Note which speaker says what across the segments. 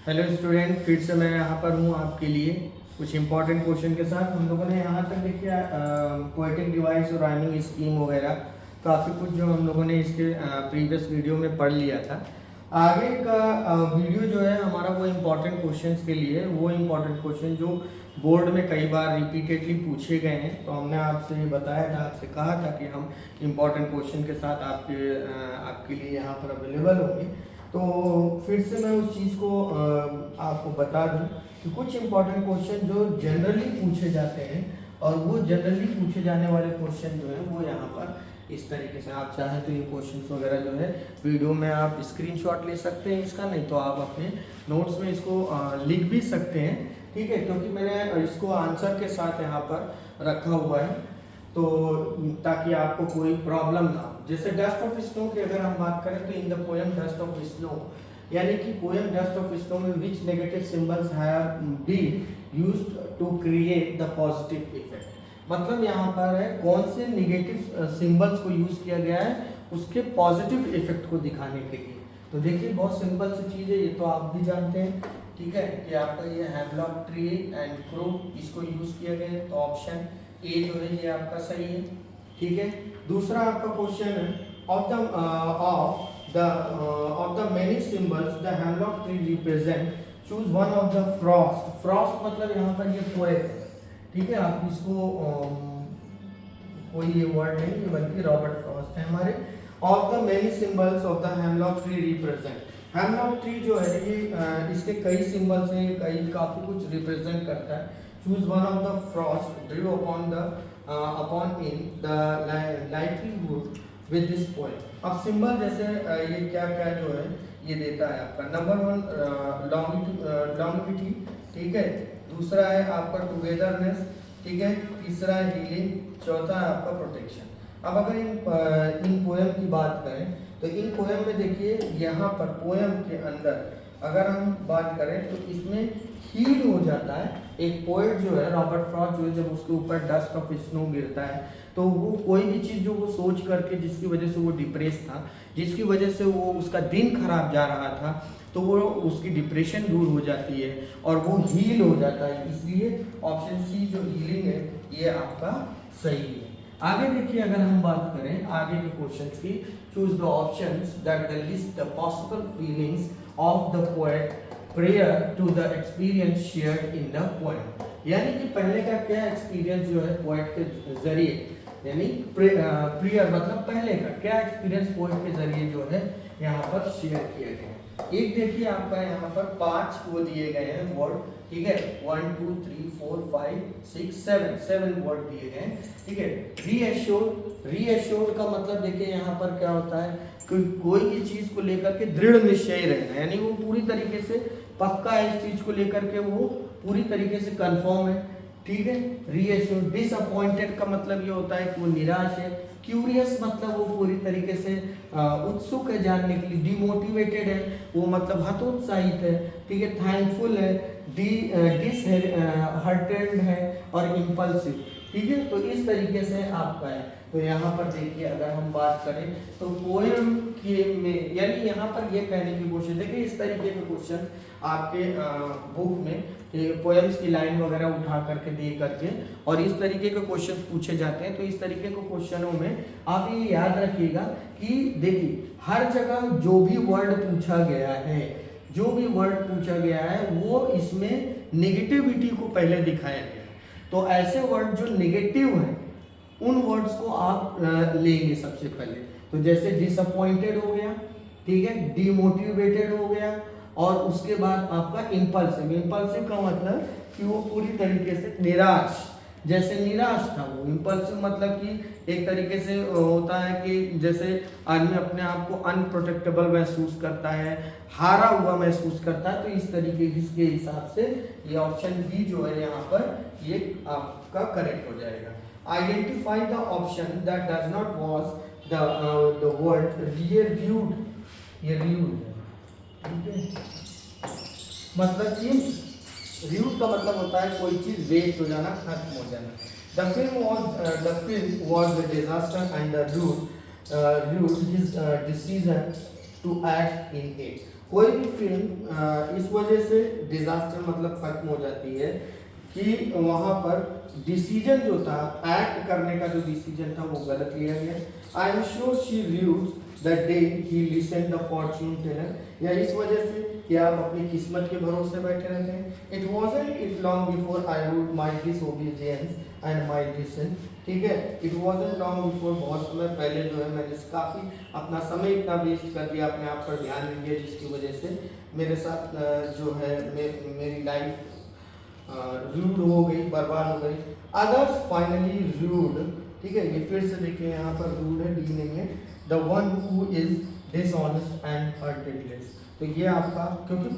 Speaker 1: Hello student, फिर से मैं यहाँ पर हूँ आपके लिए कुछ इंपॉर्टेंट क्वेश्चन के साथ। हम लोगों ने यहाँ तक देखिए पोएटिक डिवाइस और राइमिंग स्कीम वगैरह काफ़ी कुछ जो हम लोगों ने इसके प्रीवियस वीडियो में पढ़ लिया था। आगे का वीडियो जो है हमारा वो इम्पॉर्टेंट क्वेश्चंस के लिए, वो इम्पॉर्टेंट क्वेश्चन जो बोर्ड में कई बार रिपीटेडली पूछे गए हैं। तो हमने आपसे ये बताया था, आपसे कहा था कि हम इम्पॉर्टेंट क्वेश्चन के साथ आपके लिए यहाँ पर अवेलेबल होंगे। तो फिर से मैं उस चीज़ को आपको बता दूं कि कुछ इंपॉर्टेंट क्वेश्चन जो जनरली पूछे जाते हैं, और वो जनरली पूछे जाने वाले क्वेश्चन जो है वो यहाँ पर इस तरीके से, आप चाहें तो ये क्वेश्चंस वगैरह जो है वीडियो में आप स्क्रीनशॉट ले सकते हैं इसका, नहीं तो आप अपने नोट्स में इसको लिख भी सकते हैं, ठीक है। क्योंकि मैंने इसको आंसर के साथ यहाँ पर रखा हुआ है, तो ताकि आपको कोई प्रॉब्लम ना हो। जैसे डस्ट ऑफ स्नो की अगर हम बात करें तो in the poem Dust of Snow, यानी कि पोएम डस्ट ऑफ स्नो में which negative symbols have been used to create the positive effect. मतलब यहाँ पर है कौन से निगेटिव सिंबल्स को यूज किया गया है उसके पॉजिटिव इफेक्ट को दिखाने के लिए। तो देखिए बहुत सिंपल सी चीज़ है, ये तो आप भी जानते हैं, ठीक है, कि आपका ये हेमलॉक ट्री एंड क्रो इसको यूज किया गया है। तो ऑप्शन ए जो है ये आपका सही है, ठीक है। दूसरा आपका क्वेश्चन है of the many symbols the hemlock tree represent, choose one of the Frost. Frost मतलब यहाँ पर ये पोएट है, ठीक है। आप इसको कोई ये वर्ड नहीं है बल्कि रॉबर्ट फ्रॉस्ट है हमारे। Of the many symbols of the hemlock tree represent, hemlock tree जो है ये इसके कई सिंबल्स हैं, कई काफी कुछ रिप्रेजेंट करता है। Choose one of the Frost Drew upon in the livelihood with this poem. अब सिंबल जैसे ये क्या क्या जो है ये देता है आपका। नंबर वन लॉन्गिविटी, ठीक है। दूसरा है आपका टुगेदरनेस, ठीक है। तीसरा है हीलिंग, चौथा है आपका प्रोटेक्शन। अब अगर इन पोएम की बात करें तो इन पोएम में देखिए यहाँ पर पोएम के अंदर अगर हम बात करें तो इसमें हील हो जाता है। एक पोएट जो है रॉबर्ट फ्रॉस्ट जो है, जब उसके ऊपर डस्ट ऑफ स्नो गिरता है तो वो कोई भी चीज़ जो वो सोच करके जिसकी वजह से वो डिप्रेस था, जिसकी वजह से वो उसका दिन खराब जा रहा था, तो वो उसकी डिप्रेशन दूर हो जाती है और वो हील हो जाता है। इसलिए ऑप्शन सी जो हीलिंग है ये आपका सही है। आगे देखिए अगर हम बात करें आगे के क्वेश्चंस की, choose the options that the list the possible feelings of the poet prayer to the experience shared in the poem. यानी कि पहले का क्या एक्सपीरियंस जो है पोएट के जरिए, यानी प्रेयर मतलब पहले का क्या एक्सपीरियंस पोएट के जरिए जो है यहाँ पर शेयर किया गया। एक देखिए आपका यहाँ पर 5 वो दिए गए हैं वर्ड, ठीक है। 1 2 3 4 5 6 7 वर्ड दिए गए हैं, ठीक है। रीएश्योर्ड का मतलब देखिए यहाँ पर क्या होता है कि कोई भी चीज को लेकर के दृढ़ निश्चय रहना, यानी वो पूरी तरीके से पक्का है इस चीज को लेकर के, वो पूरी तरीके से कंफर्म है, ठीक है। रीएश्योर्ड। डिसअपॉइंटेड का मतलब ये होता है कि वो निराश है। क्यूरियस मतलब वो पूरी तरीके से उत्सुक है जानने के लिए। डिमोटिवेटेड है वो मतलब हतोत्साहित है, ठीक है। थैंकफुल है, डिसहर्टेड है और इम्पल्सिव, ठीक है। तो इस तरीके से आपका है। तो यहाँ पर देखिए अगर हम बात करें तो पोएम के में, यानी यहाँ पर ये कहने की कोशिश, देखिए इस तरीके के क्वेश्चन आपके बुक में पोएम्स की लाइन वगैरह उठा करके दे करके और इस तरीके के क्वेश्चन पूछे जाते हैं। तो इस तरीके के क्वेश्चनों में आप ये याद रखिएगा कि देखिए हर जगह जो भी वर्ड पूछा गया है, जो भी वर्ड पूछा गया है वो इसमें नेगेटिविटी को पहले दिखाया गया है। तो ऐसे वर्ड जो नेगेटिव हैं उन वर्ड्स को आप लेंगे सबसे पहले। तो जैसे डिसअपॉइंटेड हो गया, ठीक है, डिमोटिवेटेड हो गया, और उसके बाद आपका इम्पल्सिव। इम्पल्सिव का मतलब कि वो पूरी तरीके से निराश, जैसे निराश था वो। इम्पल्सिव मतलब कि एक तरीके से होता है कि जैसे आदमी अपने आप को अनप्रोटेक्टेबल महसूस करता है, हारा हुआ महसूस करता है। तो इस तरीके के हिसाब से ये ऑप्शन बी जो है यहाँ पर ये आपका करेक्ट हो जाएगा। Identify the option that does not was the word reviewed, ये रिव्यूड है, ठीक है। मतलब कि रिव्यूड का मतलब होता है कोई चीज वेस्ट हो जाना, खत्म हो जाना। The film was a disaster and the rude his decision to act in it। कोई भी फिल्म इस वजह से डिजास्टर मतलब खत्म हो जाती है कि वहां पर डिसीजन जो था, एक्ट करने का जो डिसीजन था वो गलत लिया गया। I am sure she reeves the day he listen the fortune teller, या इस वजह से कि आप अपनी किस्मत के भरोसे बैठे रहते हैं। It wasn't it long before I would my disobedience and my disdain, ठीक है, इट वॉजंट लॉन्ग बिफोर, बहुत समय पहले जो है मैंने काफ़ी अपना समय इतना वेस्ट कर दिया, अपने आप पर ध्यान नहीं दिया, जिसकी वजह से मेरे साथ जो है मेरी लाइफ रूड हो गई, बर्बाद हो गई। अदर्स फाइनली रूड, ठीक है, ये फिर से देखिए यहाँ पर रूड है, डी नहीं है। The one who is dishonest and heartless, तो ये आपका, क्योंकि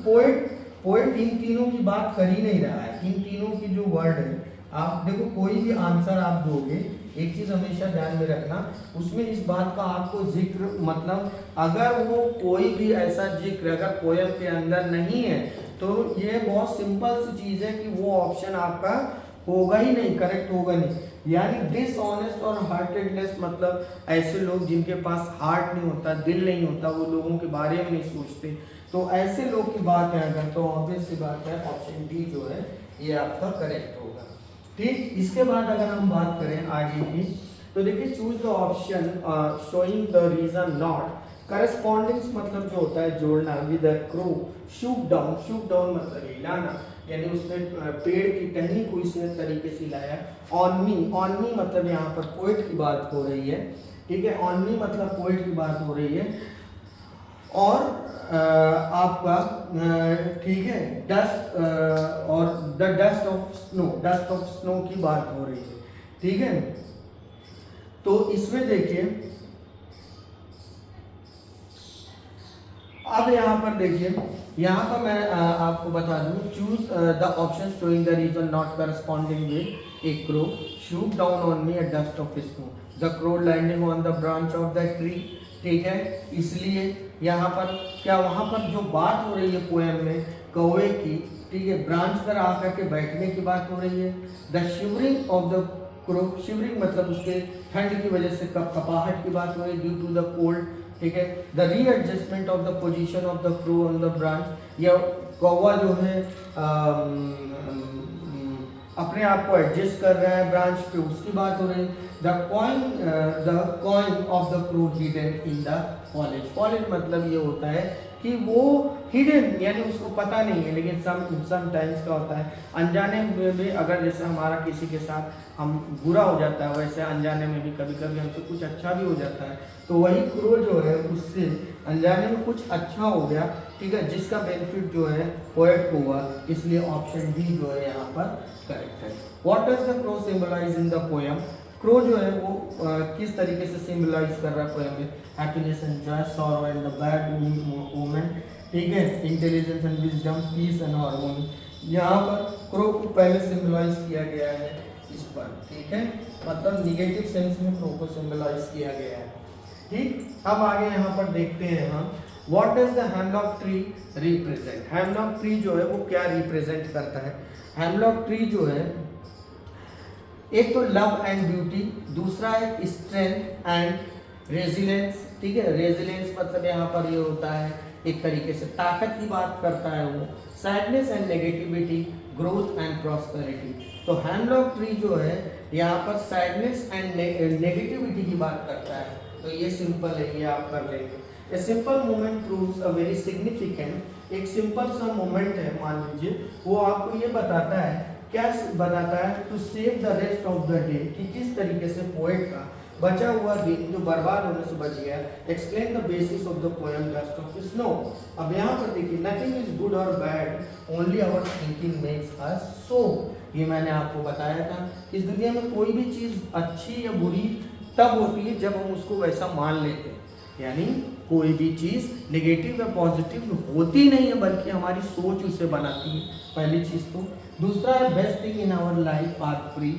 Speaker 1: पोएट इन तीनों की बात कर ही नहीं रहा है, इन तीनों की जो वर्ड है, आप देखो कोई भी आंसर आप दोगे, एक चीज हमेशा ध्यान में रखना, उसमें इस बात का आपको जिक्र, मतलब अगर वो कोई भी ऐसा जिक्र अगर पोएम के अंदर नहीं है तो ये बहुत सिंपल सी चीज है कि वो ऑप्शन आपका होगा ही नहीं, करेक्ट होगा नहीं। यानी डिसऑनेस्ट और हार्टेडलेस मतलब ऐसे लोग जिनके पास हार्ट नहीं होता, दिल नहीं होता, वो लोगों के बारे में नहीं सोचते, तो ऐसे लोग की बात है अगर, तो ऑब्वियस सी बात है ऑप्शन डी जो है ये आपका करेक्ट होगा। ठीक, इसके बाद अगर हम बात करें आगे की, तो देखिए choose the option showing the reason not corresponding, मतलब जो होता है जोड़ना, with a crow shoot down मतलब हिलाना, यानी उसने पेड़ की टहनी को इस तरीके से हिलाया। ऑन मी मतलब यहाँ पर पोएट की बात हो रही है, ठीक है, ऑन मी मतलब पोएट की बात हो रही है। और आपका ठीक है डस्ट और द डस्ट ऑफ स्नो की बात हो रही है, ठीक है। तो इसमें देखिए अब यहाँ पर देखिए, यहाँ पर मैं आपको बता दूं, choose the option showing the reason not corresponding with a crow shoot down on me a dust of snow, the crow landing on the branch of the tree, ठीक है। इसलिए यहाँ पर क्या, वहाँ पर जो बात हो रही है पोएम में कौवे की, ठीक है, ब्रांच पर आकर के बैठने की बात हो रही है। The shivering of the crow, shivering मतलब उसके ठंड की वजह से कपाहट की बात हो रही है, ड्यू टू द कोल्ड, ठीक है। The readjustment of the position of the crow on the branch, या कौवा जो है अपने आप को एडजस्ट कर रहा है ब्रांच पे, उसकी बात हो रही है। The coin of the crow hidden in the फॉलेज मतलब ये होता है कि वो हिडन यानी उसको पता नहीं है, लेकिन समटाइम्स क्या होता है अनजाने में भी, अगर जैसे हमारा किसी के साथ हम बुरा हो जाता है, वैसे अनजाने में भी कभी कभी हमसे कुछ अच्छा भी हो जाता है, तो वही क्रो जो है उससे अनजाने में कुछ अच्छा हो गया, ठीक है, जिसका बेनिफिट जो है पोएट को हुआ, इसलिए ऑप्शन डी जो है यहाँ पर करेक्ट है। What does the crow symbolise in the poem, crow जो है वो किस तरीके से सिंबलाइज कर रहा है पोएम में, happiness and joy, sorrow and the bad woman, ठीक है, intelligence and wisdom, peace and harmony. यहाँ पर क्रो को पहले सिंबलाइज किया गया है इस पर, ठीक है, मतलब निगेटिव सेंस में क्रो को सिंबलाइज किया गया है। ठीक, अब आगे यहाँ पर देखते हैं हम, what does the hemlock tree represent, hemlock tree जो है वो क्या रिप्रेजेंट करता है। हेमलॉक ट्री जो है एक तो लव एंड ब्यूटी, दूसरा है स्ट्रेंथ एंड रेजिलेंस, ठीक है, रेजिलेंस मतलब यहाँ पर ये होता है एक तरीके से ताकत की बात करता है वो, sadness and negativity, growth and prosperity. तो हेमलॉक ट्री जो है यहाँ पर सैडनेस एंड नेगेटिविटी की बात करता है, तो ये सिंपल है, ये आप कर लेंगे। A simple moment proves a very significant, एक सिंपल सा मोमेंट है मान लीजिए, वो आपको ये बताता है, क्या बताता है, to save the rest of the day, कि किस तरीके से पोएट का बचा हुआ दिन जो बर्बाद होने से बच गया। Explain the basis of the poem Dust of Snow. अब यहाँ पर देखिए, नथिंग इज गुड और bad, only our thinking makes us so. ये मैंने आपको बताया था, इस दुनिया में कोई भी चीज़ अच्छी या बुरी तब होती है जब हम उसको वैसा मान लेते हैं, यानी कोई भी चीज़ नेगेटिव या पॉजिटिव होती नहीं है, बल्कि हमारी सोच उसे बनाती है, पहली चीज़ तो। दूसरा है best thing in our life are free,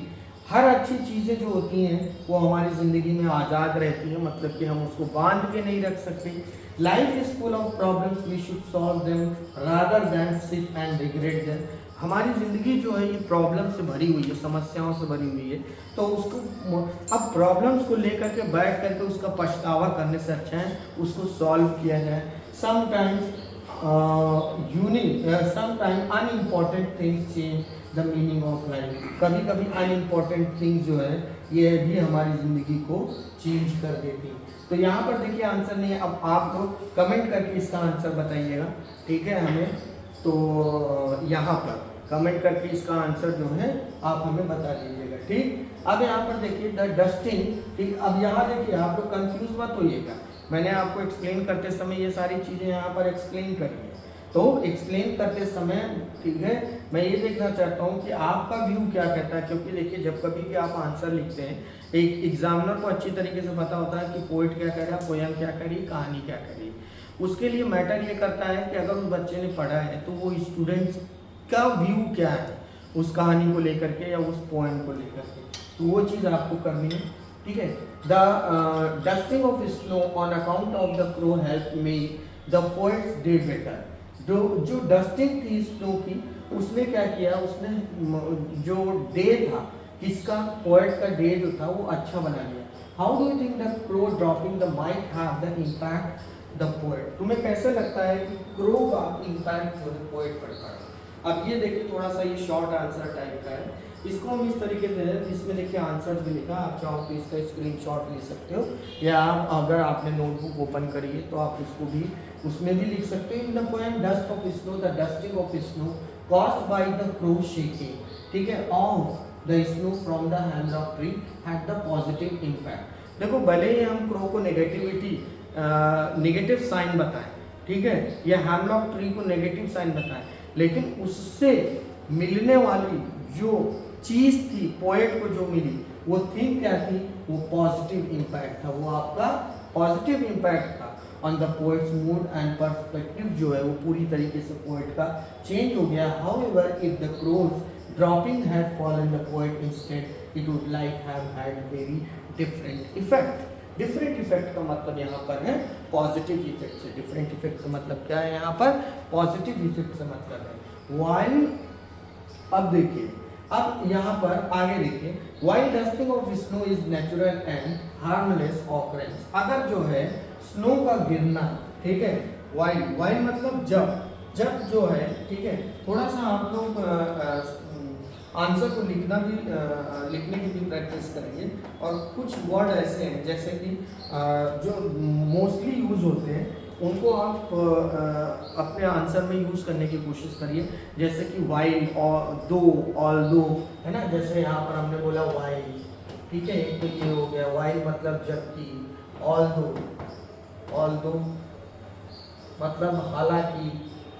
Speaker 1: हर अच्छी चीज़ें जो होती हैं वो हमारी ज़िंदगी में आज़ाद रहती है, मतलब कि हम उसको बांध के नहीं रख सकते। Life is full of problems, we should solve them rather than sit and regret them. हमारी ज़िंदगी जो है ये प्रॉब्लम से भरी हुई है, समस्याओं से भरी हुई है, तो उसको अब प्रॉब्लम्स को लेकर के बैठ करके उसका पछतावा करने से अच्छा है उसको सॉल्व किया जाए। Sometimes sometime unimportant things change the meaning of life. कभी कभी अनइम्पॉर्टेंट थिंग्स जो है ये भी हमारी ज़िंदगी को चेंज कर देती। तो यहाँ पर देखिए आंसर नहीं है, अब आप लोग कमेंट करके इसका आंसर बताइएगा, ठीक है हमें। तो यहाँ पर कमेंट करके इसका आंसर जो है आप हमें बता दीजिएगा, ठीक। अब यहाँ पर देखिए द डस्टिंग, ठीक। अब यहाँ देखिए आप लोग कंफ्यूज मत होइएगा, मैंने आपको एक्सप्लेन करते समय ये सारी चीज़ें यहाँ पर एक्सप्लेन करी है। तो एक्सप्लेन करते समय, ठीक है, मैं ये देखना चाहता हूँ कि आपका व्यू क्या कहता है, क्योंकि देखिए जब कभी भी आप आंसर लिखते हैं, एक एग्जामिनर को अच्छी तरीके से पता होता है कि पोइट क्या कह रहा है, पोयम क्या करी, कहानी क्या करी। उसके लिए मैटर ये करता है कि अगर उस बच्चे ने पढ़ा है तो वो स्टूडेंट्स का व्यू क्या है उस कहानी को लेकर के या उस पोएम को लेकर के, तो वो चीज़ आपको करनी है, ठीक है। The dusting of snow on account of the crow help make the poets day better. जो डस्टिंग थी स्नो की, उसने क्या किया, उसने जो डे था किसका, पोएट का डे जो था वो अच्छा बना लिया। How do you think the crow dropping the might have the impact the poet. तुम्हें कैसे लगता है कि क्रो का इम्पैक्ट जो है पोएट पर पड़ा। अब ये देखिए थोड़ा सा ये शॉर्ट आंसर टाइप का है, इसको हम इस तरीके से, इसमें देखिए आंसर भी लिखा, आप चाहो तो इसका स्क्रीनशॉट ले सकते हो, या आप अगर आपने नोटबुक ओपन करी है तो आप इसको भी उसमें भी लिख सकते हो। इन the poem Dust of snow the dusting of snow caused by the crow shaking, ठीक है, of the snow from the hemlock tree had the positive impact. देखो भले ही हम क्रो को नेगेटिव साइन बताएं, ठीक है, या हैमलॉक ट्री को नेगेटिव साइन बताएं, लेकिन उससे मिलने वाली जो चीज़ थी पोएट को जो मिली वो थिंग क्या थी, वो पॉजिटिव इम्पैक्ट था, वो आपका पॉजिटिव इम्पैक्ट था on the poets mood and perspective जो है वो पूरी तरीके से पोएट का चेंज हो गया। However if the crow's dropping had fallen the poet instead it would like have had very different effect. Different effect का मतलब यहाँ पर है पॉजिटिव इफेक्ट से, डिफरेंट इफेक्ट से मतलब क्या है, यहाँ पर पॉजिटिव इफेक्ट से मतलब है वाइल। अब देखिए, अब यहाँ पर आगे देखिए, while dusting of snow is natural and harmless occurrence. अगर जो है स्नो का गिरना, ठीक है, वाइल, वाइल मतलब जब जो है, ठीक है, थोड़ा सा आप लोग आंसर को लिखने की भी प्रैक्टिस करेंगे, और कुछ वर्ड ऐसे हैं जैसे कि जो मोस्टली यूज होते हैं उनको आप अपने आंसर में यूज़ करने की कोशिश करिए, जैसे कि वाइल और दो, ऑल दो, है ना, जैसे यहाँ पर हमने बोला वाइल, ठीक है, एक तो ये हो गया वाइल मतलब जबकि, ऑल दो मतलब हालांकि,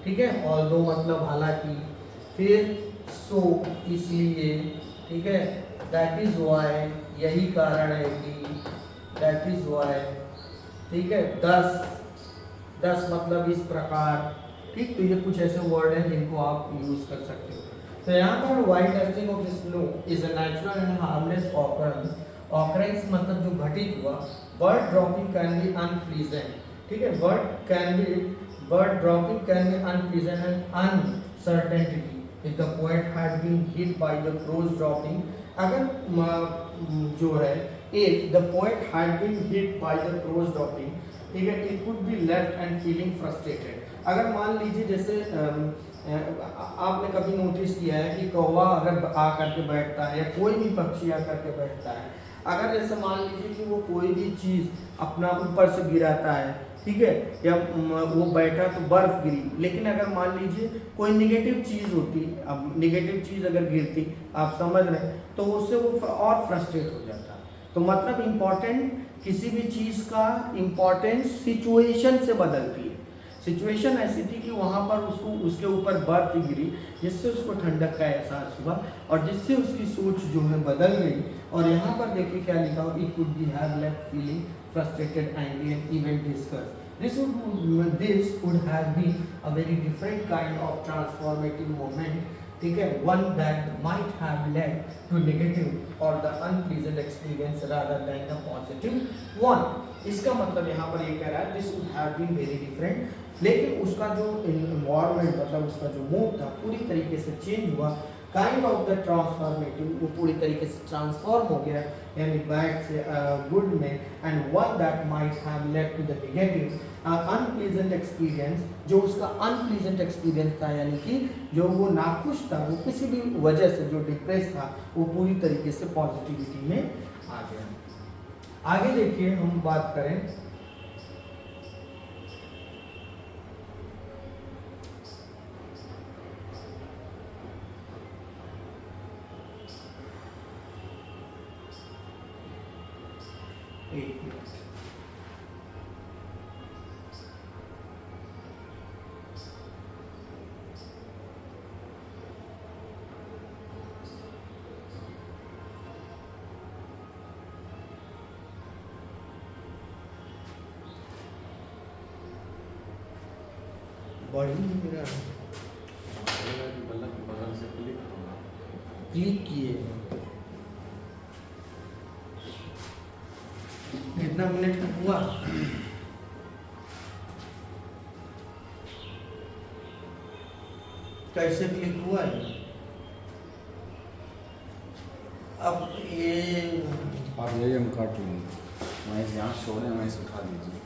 Speaker 1: ठीक है, ऑल दो मतलब हालांकि, फिर सो इसलिए, ठीक है, दैट इज वाई यही कारण है कि, दैट इज वाई, ठीक है, दस मतलब इस प्रकार, ठीक। तो ये कुछ ऐसे वर्ड हैं जिनको आप यूज कर सकते हो। तो यहाँ पर while dusting of snow is a natural and harmless occurrence. Occurrence मतलब जो घटित हुआ। Bird dropping can be unpleasant, ठीक है, bird dropping can be unpleasant and uncertainty if the poet had been hit by the crows dropping। अगर जो है if the poet had been hit by the crows dropping, ठीक है, it could be left and feeling frustrated। अगर मान लीजिए जैसे आपने कभी नोटिस किया है कि कौवा अगर आ करके बैठता है या कोई भी पक्षी आ करके बैठता है, अगर जैसे मान लीजिए कि वो कोई भी चीज़ अपना ऊपर से गिराता है, ठीक है, या वो बैठा तो बर्फ गिरी, लेकिन अगर मान लीजिए कोई निगेटिव चीज़ होती, अब निगेटिव चीज़ अगर गिरती, आप समझ रहे हैं, तो उससे वो और फ्रस्ट्रेट हो जाता। तो मतलब इम्पॉर्टेंट, किसी भी चीज़ का इम्पोर्टेंस सिचुएशन से बदलती है। सिचुएशन ऐसी थी कि वहाँ पर उसको उसके ऊपर बर्फ गिरी, जिससे उसको ठंडक का एहसास हुआ और जिससे उसकी सोच जो है बदल गई। और यहाँ पर देखिए क्या लिखा हो, it could be have left feeling frustrated, angry and even disgust. This would have been a very different kind of transformative moment, ठीक है, one that might have led to negative or the unpleasant experience rather than the positive one। इसका मतलब यहाँ पर ये कह रहा है this would have been very different, लेकिन उसका जो environment मतलब उसका जो मूड था पूरी तरीके से चेंज हुआ काइंड ऑफ द ट्रांसफॉर्मेटिव, वो पूरी तरीके से ट्रांसफॉर्म हो गया यानी बैड से गुड में, and one that might have led to the negative unpleasant experience, जो उसका अनप्लीजेंट एक्सपीरियंस था यानी कि जो वो नाखुश था, वो किसी भी वजह से जो डिप्रेस था, वो पूरी तरीके से पॉजिटिविटी में आ गया। आगे देखिए हम बात करें बड़ी मेरा क्लिक किए कितना मिनट तक हुआ? कैसे क्लिक हुआ है? अब ये
Speaker 2: आप यही हम काट लेंगे, मैं यहाँ शो रहे मैं उठा दीजिए।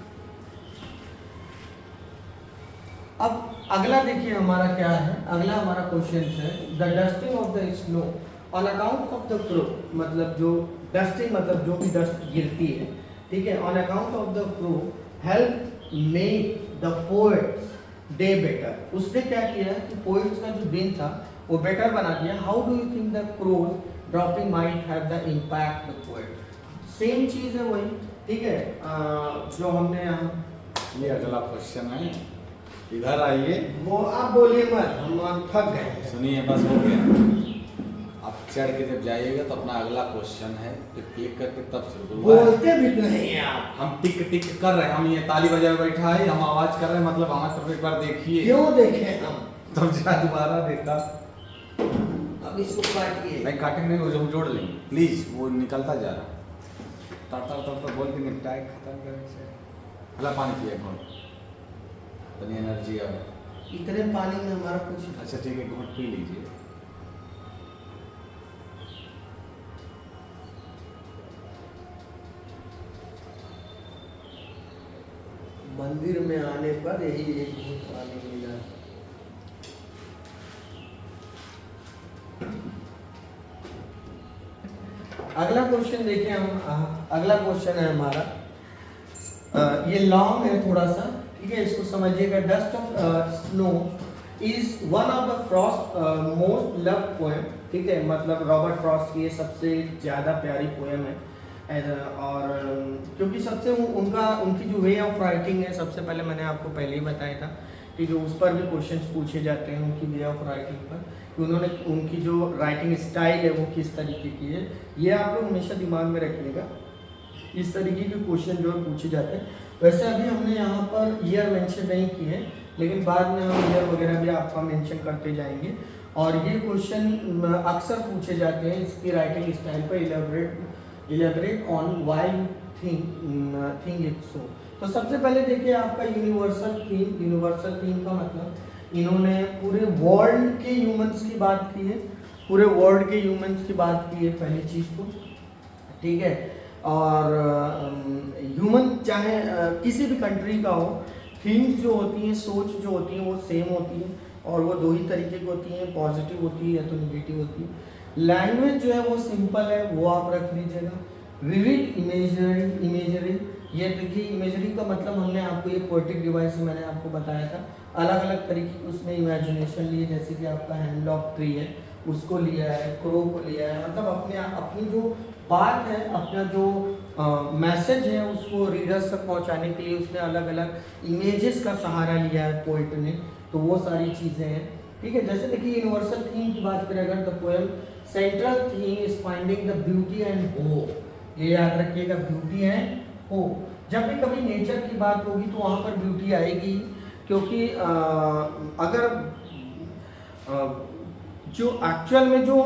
Speaker 1: अब अगला देखिए हमारा क्या है, अगला हमारा क्वेश्चन है the dusting of the snow on account of the crow, मतलब जो डस्टिंग मतलब जो भी डस्ट गिरती है, ठीक है, on account of the crow help make the poets day better. उसने क्या किया कि पोएट्स का जो दिन था वो बेटर बना दिया। How do you think the crow's dropping might have the impact the poet? Same चीज है वही, ठीक है, जो हमने यहाँ
Speaker 2: ये अगला क्वेश्चन है, इधर आइए।
Speaker 1: वो आप बोलिए मत, हम थक गए।
Speaker 2: सुनिए बस हो गया। आप चढ़ के जब जाइएगा तो अपना अगला क्वेश्चन है, फिर क्लिक करके तब शुरू
Speaker 1: बोलते भी नहीं है आप।
Speaker 2: हम टिक टिक कर रहे हैं, हम ये ताली बजाए बैठा है, हम आवाज कर रहे हैं, मतलब हमारे तरफ एक बार देखिए।
Speaker 1: क्यों देखें हम?
Speaker 2: तब जा दोबारा देखा।
Speaker 1: अब इसको काटिए।
Speaker 2: नहीं काटेंगे नहीं, वो हम जोड़ लेंगे प्लीज, वो निकलता जा रहा। तर बोल के निपटाए खत्म करने से भला पानी पिए घोट, इतनी एनर्जी आ गई।
Speaker 1: इतने पानी में हमारा कुछ।
Speaker 2: अच्छा ठीक है, घोट पी लीजिए।
Speaker 1: मंदिर में आने पर यही एक घूंट पानी मिला। अगला क्वेश्चन देखिए हम, अगला क्वेश्चन है हमारा, ये लॉन्ग है थोड़ा सा, ठीक है, इसको समझिएगा। Dust of snow is one of the Frost most love poem, ठीक है, मतलब रॉबर्ट फ्रॉस्ट की ये सबसे ज़्यादा प्यारी पोएम है। और क्योंकि सबसे उनकी जो वे ऑफ राइटिंग है, सबसे पहले मैंने आपको पहले ही बताया था, ठीक है, उस पर भी क्वेश्चंस पूछे जाते हैं उनकी वे ऑफ राइटिंग पर, कि उन्होंने उनकी जो राइटिंग स्टाइल है वो किस तरीके की है, ये आप लोग हमेशा दिमाग में रखिएगा। इस तरीके के क्वेश्चन जो है पूछे जाते हैं। वैसे अभी हमने यहाँ पर ईयर मेंशन नहीं किए हैं, लेकिन बाद में हम ईयर वगैरह भी आपका मेंशन करते जाएंगे। और ये क्वेश्चन अक्सर पूछे जाते हैं इसकी राइटिंग स्टाइल पर, elaborate on why you think it so. तो सबसे पहले देखिए आपका यूनिवर्सल थीम का मतलब इन्होंने पूरे वर्ल्ड के ह्यूमंस की बात की है, पूरे वर्ल्ड के ह्यूमंस की बात की है पहली चीज़ तो, ठीक है। और ह्यूमन चाहे किसी भी कंट्री का हो, थीम्स जो होती हैं, सोच जो होती हैं वो सेम होती है, और वो दो ही तरीके की होती हैं, पॉजिटिव होती है या तो निगेटिव होती है। लैंग्वेज जो है वो सिंपल है, वो आप रख लीजिएगा। विविड इमेजरी, ये देखिए इमेजरी का मतलब हमने आपको ये पोएटिक डिवाइस मैंने आपको बताया था, अलग अलग तरीके की उसमें इमेजिनेशन लिए, जैसे कि आपका हेमलॉक ट्री है उसको लिया है, क्रो को लिया है, मतलब अपनी जो बात है, अपना जो मैसेज है उसको रीडर्स तक पहुंचाने के लिए उसने अलग अलग इमेजेस का सहारा लिया है पोइट ने। तो वो सारी चीज़ें हैं, ठीक है। जैसे देखिए यूनिवर्सल थीम की बात करें अगर, the poem central theme is finding the beauty and hope, ये याद रखिएगा, ब्यूटी एंड होप। जब भी कभी नेचर की बात होगी तो वहाँ पर ब्यूटी आएगी, क्योंकि जो एक्चुअल में जो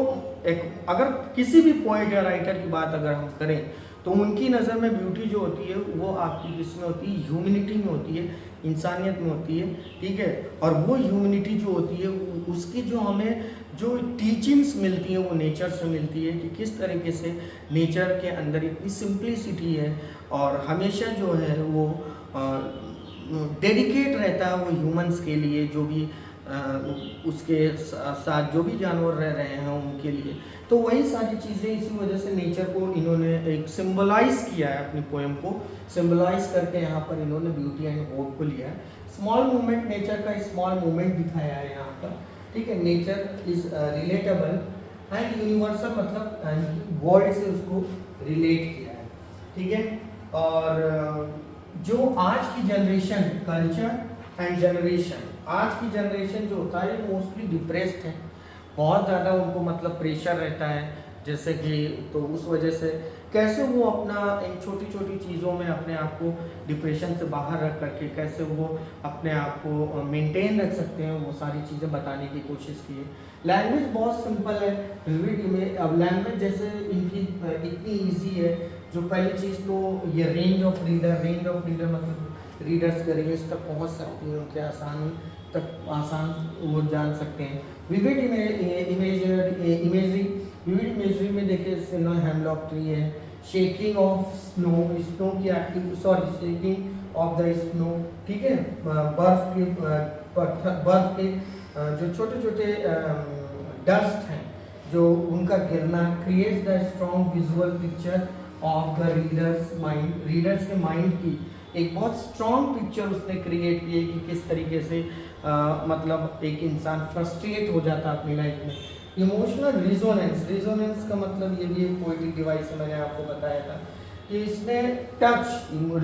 Speaker 1: अगर किसी भी पोएट या राइटर की बात अगर हम करें तो उनकी नज़र में ब्यूटी जो होती है वो आपकी किसमें होती है, ह्यूमैनिटी में होती है, इंसानियत में होती है, ठीक है। और वो ह्यूमैनिटी जो होती है उसकी जो हमें जो टीचिंग्स मिलती हैं वो नेचर से मिलती है कि किस तरीके से नेचर के अंदर इतनी सिंप्लिसिटी है और हमेशा जो है वो डेडिकेट रहता है वो ह्यूमंस के लिए, जो भी उसके साथ जो भी जानवर रह रहे हैं उनके लिए। तो वही सारी चीज़ें, इसी वजह से नेचर को इन्होंने एक सिंबलाइज किया है, अपनी पोएम को सिंबलाइज करके यहाँ पर इन्होंने ब्यूटी एंड होप को लिया है। स्मॉल मूवमेंट, नेचर का स्मॉल मूवमेंट दिखाया है यहाँ पर, ठीक है। Nature is relatable and universal, मतलब वर्ल्ड से उसको रिलेट किया है, ठीक है। और जो आज की जनरेशन, कल्चर एंड जनरेशन, आज की जनरेशन जो होता है मोस्टली डिप्रेस्ड है, बहुत ज़्यादा उनको मतलब प्रेशर रहता है, जैसे कि तो उस वजह से कैसे वो अपना इन छोटी छोटी चीज़ों में अपने आप को डिप्रेशन से बाहर रख करके कैसे वो अपने आप को मेंटेन रख सकते हैं, वो सारी चीज़ें बताने की कोशिश की है। लैंग्वेज बहुत सिंपल है, विविड में। अब लैंग्वेज जैसे इनकी इतनी ईजी है, जो पहली चीज़ तो ये रेंज ऑफ रीडर मतलब रीडर्स के रेंज तक पहुँच सकती है, उनके आसान वो जान सकते हैं। विविड इमेजरी, विविड इमेजरी में देखिए हेमलॉक ट्री है, शेकिंग ऑफ स्नो की शेकिंग ऑफ द स्नो, ठीक है। बर्फ के जो छोटे छोटे डस्ट हैं, जो उनका गिरना creates the strong visual picture of the readers के माइंड की एक बहुत स्ट्रॉन्ग पिक्चर उसने क्रिएट की है कि किस तरीके से मतलब एक इंसान फ्रस्ट्रेट हो जाता है अपनी लाइफ में। इमोशनल रिजोनेंस का मतलब ये भी एक पोएटिक डिवाइस है, मैंने आपको बताया था कि इसमें टच,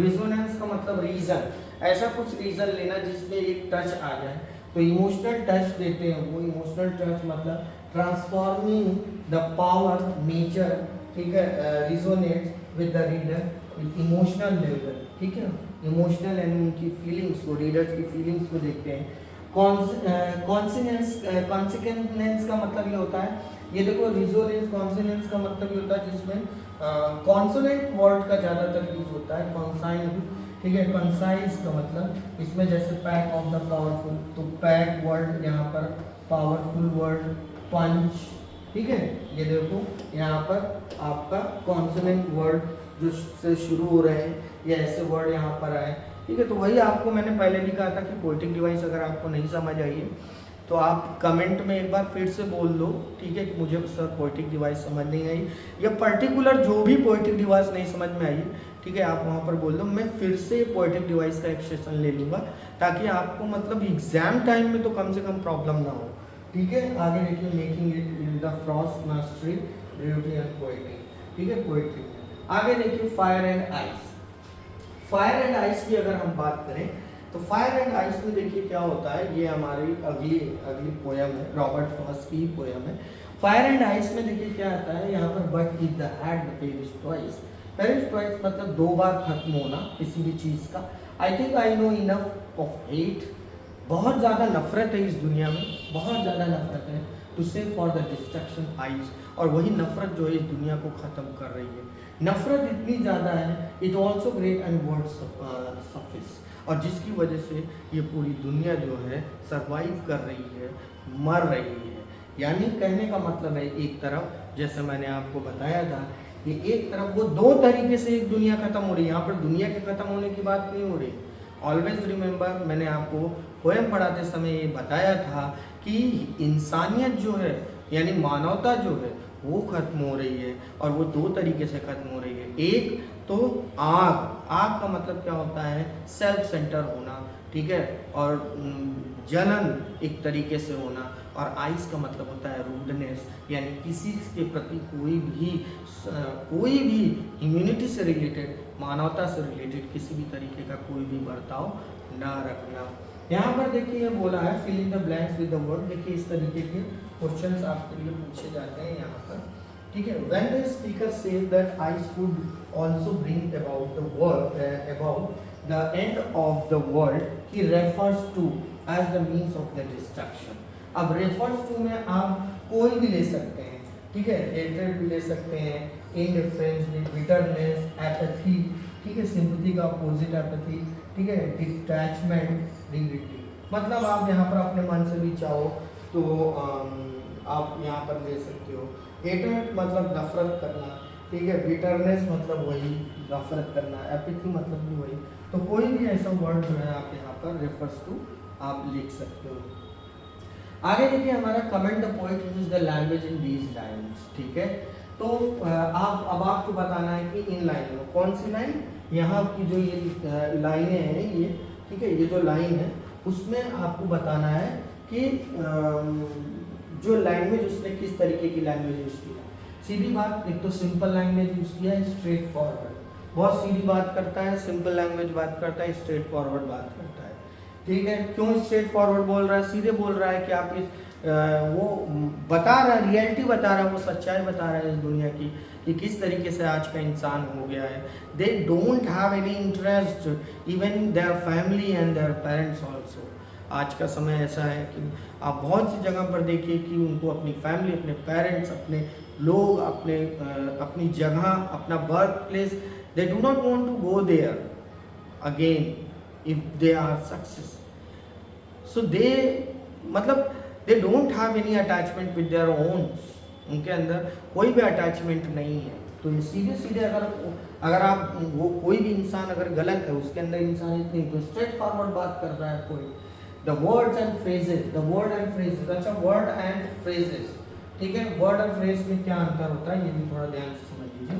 Speaker 1: रिजोनेंस का मतलब रीजन, ऐसा कुछ रीजन लेना जिसमें एक टच आ जाए, तो इमोशनल टच देते हैं वो। इमोशनल टच मतलब ट्रांसफॉर्मिंग द पावर नेचर, ठीक है, resonates with the reader emotional level, ठीक है। इमोशनल यानी उनकी फीलिंग्स को, रीडर्स की फीलिंग्स को देखते हैं। कॉन्सिनेंस का मतलब ये होता है, ये देखो रिजोनेंस, कॉन्सिनेंस का मतलब ये होता है जिसमें कॉन्सोनेंट वर्ड का ज़्यादातर यूज होता है, कॉन्साइन, ठीक है। कंसाइज का मतलब इसमें जैसे पैक ऑफ द पावरफुल, तो पैक वर्ड यहाँ पर पावरफुल वर्ड, पंच, ठीक है। ये देखो यहाँ पर आपका कॉन्सोनेंट वर्ड जो से शुरू हो रहे हैं, या ऐसे वर्ड यहाँ पर आए, ठीक है। तो वही आपको मैंने पहले भी कहा था कि पोएटिक डिवाइस अगर आपको नहीं समझ आई है तो आप कमेंट में एक बार फिर से बोल दो, ठीक है, कि मुझे सर पोएटिक डिवाइस समझ नहीं आई, या पर्टिकुलर जो भी पोएटिक डिवाइस नहीं समझ में आई, ठीक है, आप वहाँ पर बोल दो। मैं फिर से पोएटिक डिवाइस का एक सेशन ले लूँगा ताकि आपको मतलब एग्जाम टाइम में तो कम से कम प्रॉब्लम ना हो, ठीक है। आगे देखिए, making it in the Frost mastery beauty and poetry, ठीक है, पोएट्री। आगे देखिए fire and ice. Fire and ice की अगर हम बात करें तो फायर एंड आइस में देखिए क्या होता है, ये हमारी अगली पोयम है, रॉबर्ट फ्रॉस्ट की पोयम है। फायर एंड आइस में देखिए क्या आता है यहाँ पर, but is the had perish twice. Perish twice मतलब दो बार खत्म होना किसी भी चीज़ का। I think I know enough of hate, बहुत ज़्यादा नफरत है इस दुनिया में, बहुत ज़्यादा नफरत है टू से फॉर द डिस्ट्रक्शन आइज, और वही नफरत जो है इस दुनिया को ख़त्म कर रही है। नफरत इतनी ज़्यादा है, it also great and word suffice, और जिसकी वजह से ये पूरी दुनिया जो है सरवाइव कर रही है, मर रही है। यानी कहने का मतलब है एक तरफ जैसे मैंने आपको बताया था कि एक तरफ वो दो तरीके से एक दुनिया खत्म हो रही है, यहाँ पर दुनिया के खत्म होने की बात नहीं हो रही। ऑलवेज रिमेंबर, मैंने आपको पोएम पढ़ाते समय ये बताया था कि इंसानियत जो है यानी मानवता जो है वो खत्म हो रही है, और वो दो तरीके से खत्म हो रही है। एक तो आग का मतलब क्या होता है, सेल्फ सेंटर होना, ठीक है, और जलन एक तरीके से होना, और आइस का मतलब होता है रूडनेस, यानी किसी के प्रति कोई भी ह्यूमैनिटी से रिलेटेड, मानवता से रिलेटेड किसी भी तरीके का कोई भी बर्ताव ना रखना। यहाँ पर देखिए बोला है fill in the blanks with the word. देखिए इस तरीके के क्वेश्चंस आपके लिए पूछे जाते हैं यहाँ पर, ठीक है। When the speaker says that ice could also bring about the end of the world, he refers to as the means of the destruction. अब रेफर्स टू में आप कोई भी ले सकते हैं, ठीक है, हेट्रेड भी ले सकते हैं, इनडिफरेंस, बिटरनेस, एपैथी, ठीक है, सिंपैथी का अपोजिट एपैथी, ठीक है, डिटैचमेंट, डिग्निटी। मतलब आप यहाँ पर अपने मन से भी चाहो तो आप यहाँ पर ले सकते हो। हेटेड मतलब नफरत करना, ठीक है। बिटरनेस मतलब वही नफरत करना, एपिथी मतलब भी वही। तो कोई भी ऐसा वर्ड जो है आप यहाँ पर रेफर्स टू आप लिख सकते हो। आगे देखिए हमारा comment the poet use the language in these lines, ठीक है। तो आप अब आपको बताना है कि इन लाइन में कौन सी लाइन, यहाँ की जो ये लाइनें हैं ये, ठीक है, ये जो लाइन है उसमें आपको बताना है कि जो लैंग्वेज उसने किस तरीके की लैंग्वेज यूज़ किया। सीधी बात, एक तो सिंपल लैंग्वेज यूज़ किया है, स्ट्रेट फॉरवर्ड, बहुत सीधी बात करता है, सिंपल लैंग्वेज बात करता है, स्ट्रेट फॉरवर्ड बात करता है, ठीक है। क्यों स्ट्रेट फॉरवर्ड बोल रहा है, सीधे बोल रहा है कि आप इस वो बता रहा है, रियलिटी बता रहा है, वो सच्चाई बता रहा है इस दुनिया की कि किस तरीके से आज का इंसान हो गया है। They don't have any interest even their family and their parents also. आज का समय ऐसा है कि आप बहुत सी जगह पर देखिए कि उनको अपनी फैमिली, अपने पेरेंट्स, अपने लोग, अपनी जगह, अपना work place, they do not want to go there again if they are success. So they मतलब they don't have any attachment with their own, उनके अंदर कोई भी अटैचमेंट नहीं है। तो ये सीधे सीधे अगर आप वो कोई भी इंसान अगर गलत है उसके अंदर इंसानियत नहीं, तो स्ट्रेट फॉरवर्ड बात कर रहा है कोई। The words and phrases, the word and phrases, अच्छा वर्ड एंड फ्रेजेस, ठीक है। वर्ड और फ्रेज में क्या अंतर होता है ये भी थोड़ा ध्यान से समझ लीजिए।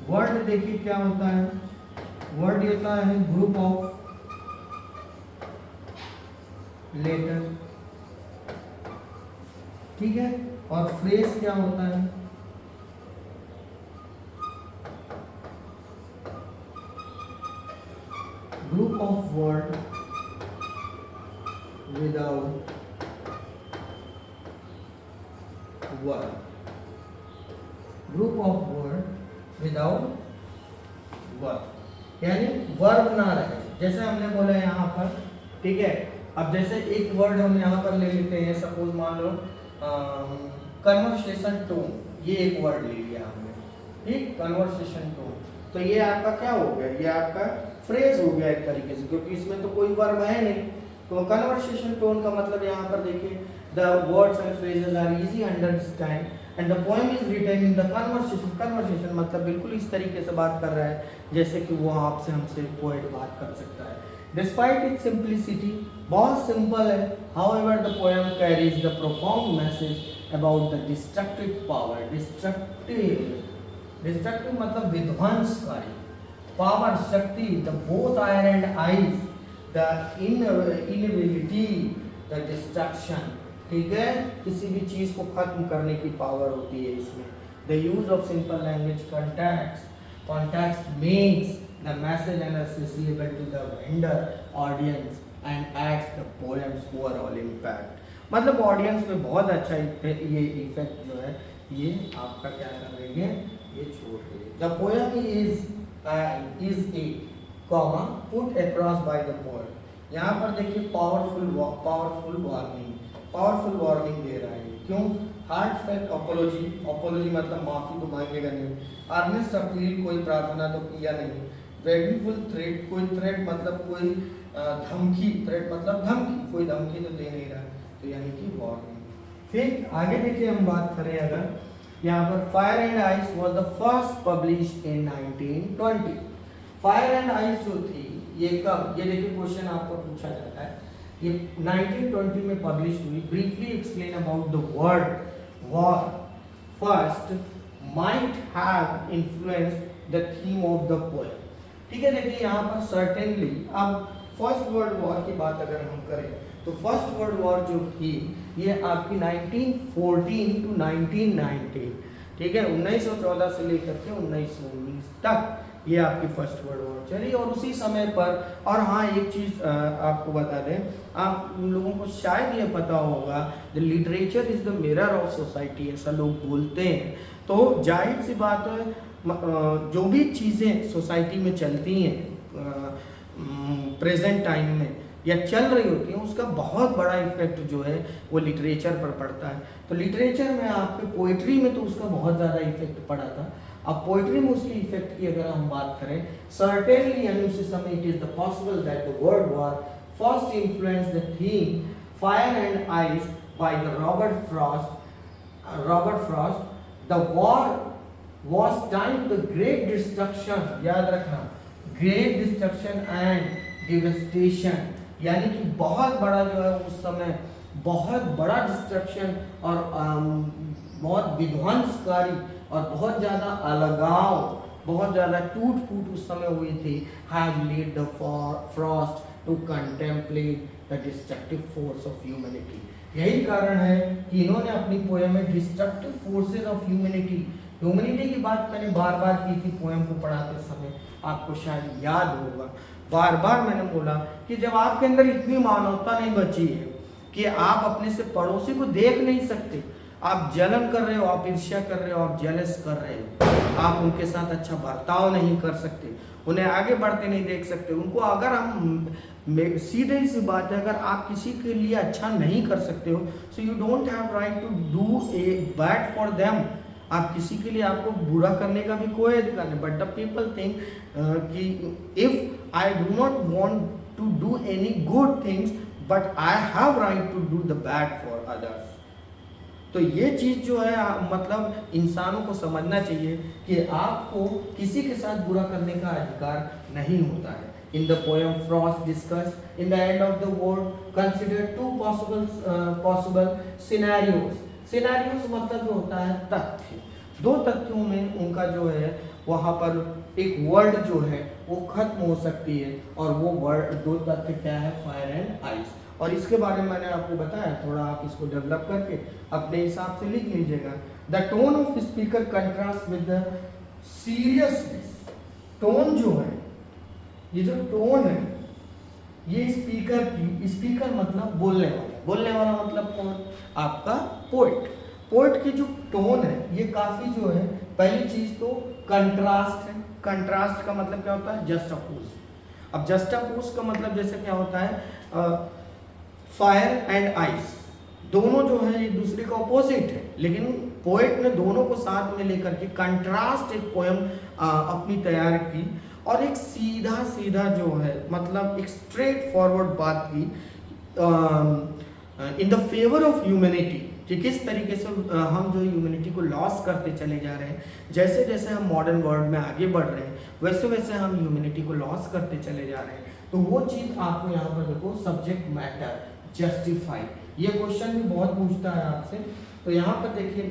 Speaker 1: वर्ड देखिए क्या होता है, वर्ड होता है ग्रुप ऑफ लेटर, ठीक है। और फ्रेज क्या होता है, group of word without word, group of word without word, यानी वर्ब ना रहे। जैसे हमने बोला यहाँ पर, ठीक है। अब जैसे एक वर्ड हम यहाँ पर ले लेते हैं, सपोज मान लो कन्वर्सेशन टोन, ये एक वर्ड ले लिया हमने, ठीक, कन्वर्सेशन टोन। तो ये आपका क्या हो गया, ये आपका फ्रेज हो गया एक तरीके से, क्योंकि इसमें तो कोई वर्ब है नहीं। तो कन्वर्सेशन टोन का मतलब यहाँ पर देखिए, the words and phrases are easy understand and the poem is written in the conversation. Conversation मतलब बिल्कुल इस तरीके से बात कर रहा है जैसे कि वो आपसे हमसे पोएट बात कर सकता है। Despite its simplicity, बहुत सिंपल है, however the poem carries the profound message about the destructive power, destructive मतलब विध्वंसकारी, power शक्ति, the both iron and ice, the inability, the destruction, ठीक है, किसी भी चीज को खत्म करने की पावर होती है इसमें। The use of simple language context makes the message and accessible to the reader audience and adds the poem's overall impact। मतलब ऑडियंस में बहुत अच्छा ये इफेक्ट जो है ये आपका क्या करेंगे, ये छोड़ देंगे। The poem is a comma put across by the poet। यहाँ पर देखिए पावरफुल वार्निंग दे रहा है। क्यों? हार्टफेल्ट अपोलॉजी मतलब माफी तो मांगेगा नहीं। अर्नेस्ट अपील कोई प्रार्थना तो किया नहीं। वेगफुल थ्रेट, कोई थ्रेट मतलब कोई धमकी, थ्रेट मतलब धमकी, कोई धमकी तो दे नहीं रहा, तो यानी कि वार्निंग। फिर आगे देखिए हम बात करें अगर यहाँ पर fire and ice was the first published in 1920। Fire and ice जो थी ये कब, ये देखिए क्वेश्चन आपको पूछा जाता है, ये 1920 में पब्लिश हुई। Briefly explain about the word war first might have influenced the theme of the poem. ठीक है, देखिए यहाँ पर सर्टेनली, अब फर्स्ट वर्ल्ड वॉर की बात अगर हम करें तो फर्स्ट वर्ल्ड वॉर जो थी ये आपकी 1914 टू 1919, ठीक है, 1914 से लेकर के 1919 तक ये आपकी फर्स्ट वर्ल्ड वॉर चली। और उसी समय पर, और हाँ एक चीज़ आपको बता दें, आप लोगों को शायद ये पता होगा, the literature is the mirror of society, ऐसा लोग बोलते हैं। तो जाहिर सी बात है, जो भी चीज़ें सोसाइटी में चलती हैं प्रेजेंट टाइम में या चल रही होती हैं, उसका बहुत बड़ा इफेक्ट जो है वो लिटरेचर पर पड़ता है। तो लिटरेचर में आपके पोइट्री में तो उसका बहुत ज़्यादा इफेक्ट पड़ा था। अब पोइट्री में उसकी इफेक्ट की अगर हम बात करें, सर्टेनली यानी उसी समय it is the possible that the world war first influence the theme fire and ice by the Robert Frost Robert Frost, the war was time the great destruction, याद रखना, ग्रेट डिस्ट्रक्शन एंड डिवेस्टेशन, यानी कि बहुत बड़ा जो है उस समय बहुत बड़ा डिस्ट्रक्शन और बहुत विध्वंसकारी और बहुत ज़्यादा अलगाव, बहुत ज़्यादा टूट फूट उस समय हुई थी, have led the Frost to contemplate the destructive force of humanity. यही कारण है कि इन्होंने अपनी पोएम में डिस्ट्रक्टिव फोर्सेस ऑफ ह्यूमैनिटी की बात मैंने बार बार की थी पोएम को पढ़ाते समय, आपको शायद याद होगा। बार बार मैंने बोला कि जब आपके अंदर इतनी मानवता नहीं बची है कि आप अपने से पड़ोसी को देख नहीं सकते, आप जलन कर रहे हो, आप ईर्ष्या कर रहे हो, आप जेलस कर रहे हो, आप उनके साथ अच्छा बर्ताव नहीं कर सकते, उन्हें आगे बढ़ते नहीं देख सकते, उनको अगर हम सीधे सी बात है, अगर आप किसी के लिए अच्छा नहीं कर सकते हो, so you don't have right to do a bad for them. आप किसी के लिए आपको बुरा करने का भी कोई अधिकार नहीं, बट द पीपल थिंक कि if I do not want to do any good things but I have right to do the bad for others. तो ये चीज़ जो है मतलब इंसानों को समझना चाहिए कि आपको किसी के साथ बुरा करने का अधिकार नहीं होता है। In the poem, Frost discussed, in the end of the world, consider two possible scenarios. Scenarios मतलब जो होता है तथ्य, दो तथ्यों में उनका जो है वहाँ पर एक वर्ड जो है वो खत्म हो सकती है, और वो वर्ड दो तथ्य क्या है, फायर एंड आइस। और इसके बारे में मैंने आपको बताया, थोड़ा आप इसको डेवलप करके अपने हिसाब से लिख लीजिएगा। The tone of speaker contrast with the seriousness. Tone जो है, ये जो टोन है, ये स्पीकर की, स्पीकर मतलब बोलने वाला, बोलने वाला मतलब कौन, आपका पोएट। पोएट की जो टोन है ये काफी जो है, पहली चीज तो कंट्रास्ट है। कंट्रास्ट का मतलब क्या होता है, जस्ट अपोज। अब जस्ट अपोज का मतलब जैसे क्या होता है, फायर एंड आइस, दोनों जो है एक दूसरे का ऑपोजिट है, लेकिन पोएट ने दोनों को साथ में लेकर के कंट्रास्ट एक पोएम अपनी तैयार की, और एक सीधा सीधा जो है मतलब एक स्ट्रेट फॉरवर्ड बात की in the favour of humanity, कि किस तरीके से हम जो ह्यूमैनिटी को लॉस करते चले जा रहे हैं, जैसे जैसे हम मॉडर्न वर्ल्ड में आगे बढ़ रहे हैं वैसे वैसे हम ह्यूमैनिटी को लॉस करते चले जा रहे हैं। तो वो चीज़ आपको यहाँ पर देखो, सब्जेक्ट मैटर जस्टिफाई, ये क्वेश्चन भी बहुत पूछता है आपसे। तो यहाँ पर देखिए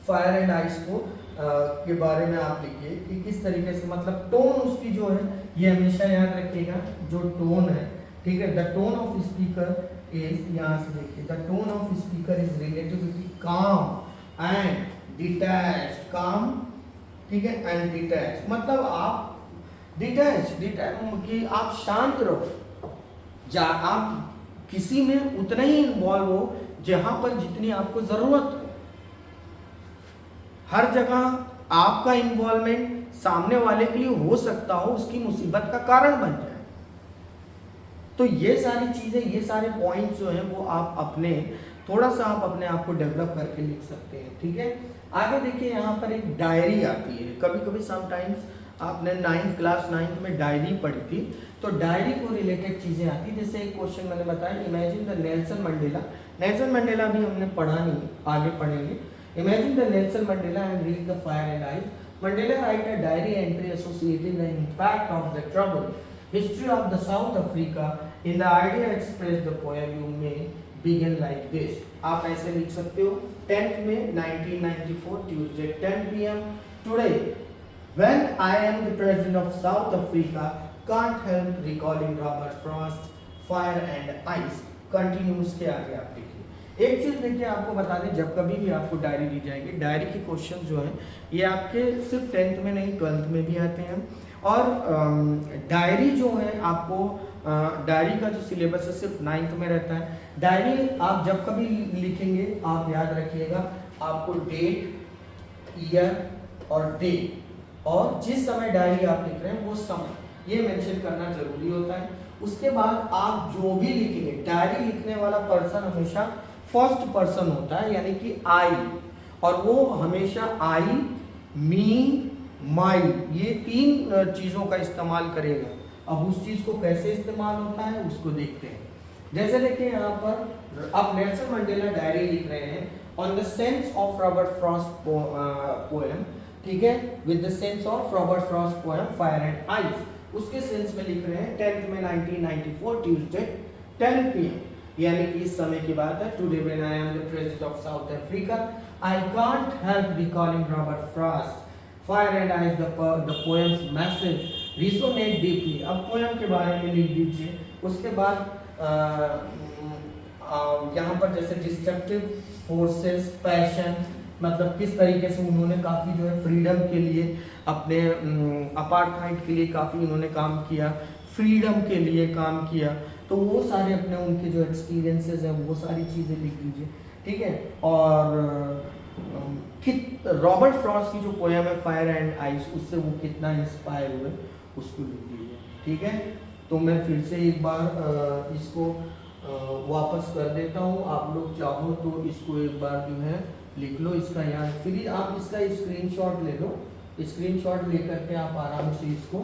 Speaker 1: फायर एंड आइस को के बारे में आप लिखिए कि किस तरीके से, मतलब टोन उसकी जो है, ये हमेशा याद रखिएगा जो टोन है, ठीक है। The tone of speaker is, यहाँ से देखिए, the tone of speaker is relatively काम एंड डिटैच्ड, काम, ठीक है, एंड डिटैच्ड, मतलब आप डिटैच कि आप शांत रहो, आप किसी में उतना ही इन्वॉल्व हो जहां पर जितनी आपको जरूरत हो। हर जगह आपका इन्वॉल्वमेंट सामने वाले के लिए हो सकता हो उसकी मुसीबत का कारण बन जाए। तो ये सारी चीजें, ये सारे पॉइंट्स जो हैं वो आप अपने थोड़ा सा आप अपने आप को डेवलप करके लिख सकते हैं, ठीक है। आगे देखिए यहाँ पर एक डायरी आती है, कभी कभी समटाइम्स आपने क्लास 9 में डायरी पढ़ी थी, तो डायरी को रिलेटेड चीज़ें आती, जैसे एक क्वेश्चन मैंने बताया, imagine the Nelson Mandela. Nelson Mandela भी हमने पढ़ा नहीं, आगे पढ़ेंगे। Imagine the Nelson Mandela and read the fire and ice. Mandela right a diary entry associated the impact of the trouble history of the south Africa in the idea express the poem you may begin like this. आप ऐसे लिख सकते हो, 10th में 1994 Tuesday 10 PM today when I am the president of South Africa, can't help recalling Robert Frost, Fire and Ice. Continues के आगे आप देखिए। एक चीज देखिए, आपको बता दें, जब कभी भी आपको डायरी दी जाएगी, डायरी के क्वेश्चन जो हैं ये आपके सिर्फ 10th में नहीं 12th में भी आते हैं। और डायरी जो है आपको डायरी का जो सिलेबस है सिर्फ 9th में रहता है। डायरी आप जब कभी लिखेंगे आप याद रखिएगा, आपको डेट, ईयर और डे और जिस समय डायरी आप लिख रहे हैं वो समय ये मेंशन करना जरूरी होता है। उसके बाद आप जो भी लिखेंगे, डायरी लिखने वाला पर्सन हमेशा फर्स्ट पर्सन होता है, यानी कि आई, और वो हमेशा आई, मी, माई, ये 3 चीज़ों का इस्तेमाल करेगा। अब उस चीज़ को कैसे इस्तेमाल होता है उसको देखते हैं। जैसे देखिए यहाँ पर आप नेल्सन मंडेला डायरी लिख रहे हैं on the sense of Robert Frost poem, ठीक है, with the sense of Robert Frost poem fire and ice, उसके सेंस में लिख रहे हैं 10th में 1994 ट्यूसडे 10 PM, यानी कि इस समय की बात है। Today when I am the president of south Africa I can't help recalling Robert Frost fire and ice, the poems message resonate deeply. अब पोएम के बारे में लिख दीजिए। उसके बाद यहाँ पर जैसे डिस्ट्रक्टिव फोर्सेस, पैशन, मतलब किस तरीके से उन्होंने काफ़ी जो है फ्रीडम के लिए, अपने अपार्थाइड के लिए काफ़ी उन्होंने काम किया, फ्रीडम के लिए काम किया, तो वो सारे अपने उनके जो एक्सपीरियंसेस हैं वो सारी चीज़ें लिख दीजिए, ठीक है। और रॉबर्ट फ्रॉस्ट की जो पोएम है फायर एंड आइस, उससे वो कितना इंस्पायर हुए उसको लिख दीजिए, ठीक है। तो मैं फिर से एक बार इसको वापस कर देता हूँ। आप लोग चाहो तो इसको एक बार जो है लिख लो, इसका यहाँ फिर आप इसका स्क्रीनशॉट ले लो। स्क्रीनशॉट लेकर के आप आराम से इसको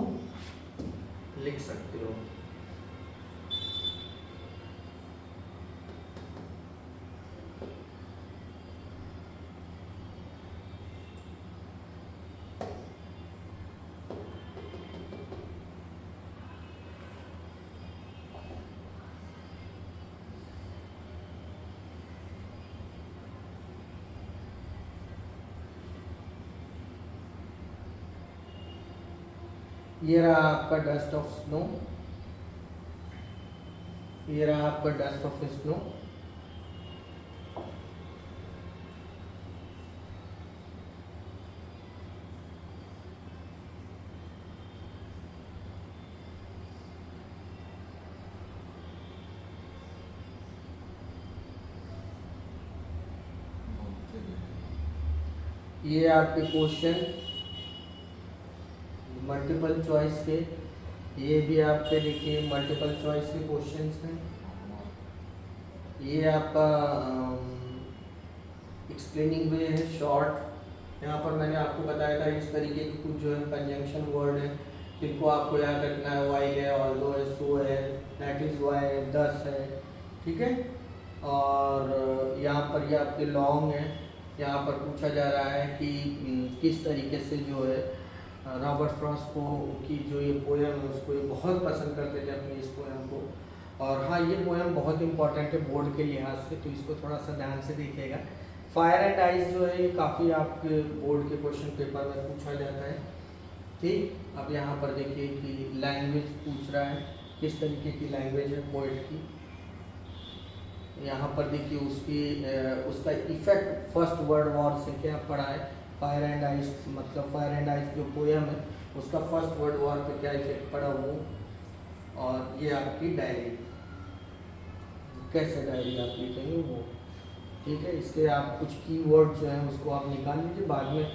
Speaker 1: लिख सकते हो। ये रहा आपका डस्ट ऑफ स्नो, ये रहा आपका डस्ट ऑफ स्नो। ये आपके क्वेश्चन मल्टीपल चॉइस के, ये भी आपके देखिए मल्टीपल चॉइस के क्वेश्चंस हैं। ये आपका एक्सप्लेनिंग वे है शॉर्ट। यहाँ पर मैंने आपको बताया था इस तरीके के कुछ जो है कंजंक्शन वर्ड है जिनको आपको याद रखना है। वाइल है, ऑल्दो है, सो है, दैट इज वाई है, दस है, ठीक है। और यहाँ पर ये आपके लॉन्ग है। यहाँ पर पूछा जा रहा है कि किस तरीके से जो है रॉबर्ट फ्रॉस्ट को की जो ये पोएम है उसको ये बहुत पसंद करते थे अपनी इस पोएम को। और हाँ, ये पोएम बहुत इंपॉर्टेंट है बोर्ड के लिहाज से, तो इसको थोड़ा सा ध्यान से देखिएगा। फायर एंड आइस जो है ये काफ़ी आपके बोर्ड के क्वेश्चन पेपर में पूछा जाता है, ठीक। अब यहाँ पर देखिए कि लैंग्वेज पूछ रहा है, किस तरीके की लैंग्वेज है पोएट की। यहाँ पर देखिए उसका इफेक्ट फर्स्ट वर्ल्ड वॉर से क्या पड़ा है। फायर एंड आइस मतलब फायर एंड आइस जो पोएम है उसका फर्स्ट वर्ल्ड वॉर पे क्या इफेक्ट पड़ा वो। और ये आपकी डायरी, कैसे डायरी आप लिखेंगे वो, ठीक है। इसके आप कुछ कीवर्ड जो हैं उसको आप निकाल लीजिए, बाद में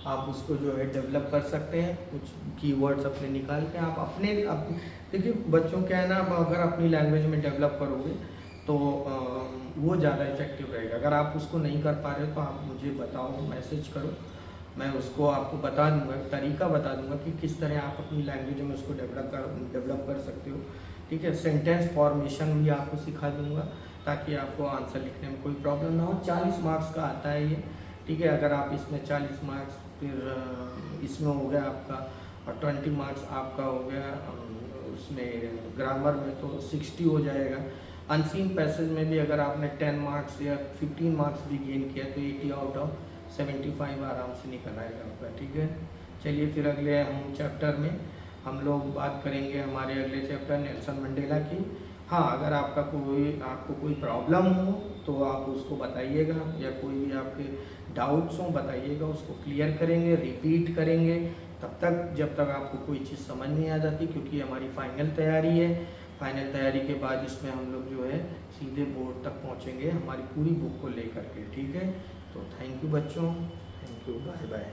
Speaker 1: आप उसको जो है डेवलप कर सकते हैं। कुछ कीवर्ड्स अपने निकाल के आप अपने देखिए बच्चों क्या है ना, आप अगर अपनी लैंग्वेज में डेवलप करोगे तो वो ज़्यादा इफेक्टिव रहेगा। अगर आप उसको नहीं कर पा रहे हो तो आप मुझे बताओ, मैसेज करो, मैं उसको आपको बता दूंगा, तरीका बता दूंगा कि किस तरह आप अपनी लैंग्वेज में उसको डेवलप कर सकते हो, ठीक है। सेंटेंस फॉर्मेशन भी आपको सिखा दूंगा ताकि आपको आंसर लिखने में कोई प्रॉब्लम ना हो। 40 मार्क्स का आता है ये, ठीक है। अगर आप इसमें 40 मार्क्स, फिर इसमें हो गया आपका, और 20 मार्क्स आपका हो गया उसमें ग्रामर में, तो 60 हो जाएगा। अनसीन पैसेज में भी अगर आपने 10 मार्क्स या 15 मार्क्स भी गेन किया तो 80 आउट ऑफ 75 आराम से निकल आएगा आपका, ठीक है। चलिए फिर अगले हम चैप्टर में हम लोग बात करेंगे हमारे अगले चैप्टर नेल्सन मंडेला की। हाँ, अगर आपको कोई प्रॉब्लम हो तो आप उसको बताइएगा, या कोई भी आपके डाउट्स हो बताइएगा, उसको क्लियर करेंगे, रिपीट करेंगे तब तक जब तक आपको कोई चीज़ समझ नहीं आ जाती, क्योंकि हमारी फाइनल तैयारी है। फाइनल तैयारी के बाद इसमें हम लोग जो है सीधे बोर्ड तक पहुंचेंगे हमारी पूरी बुक को लेकर के, ठीक है। तो थैंक यू बच्चों, थैंक यू, बाय बाय।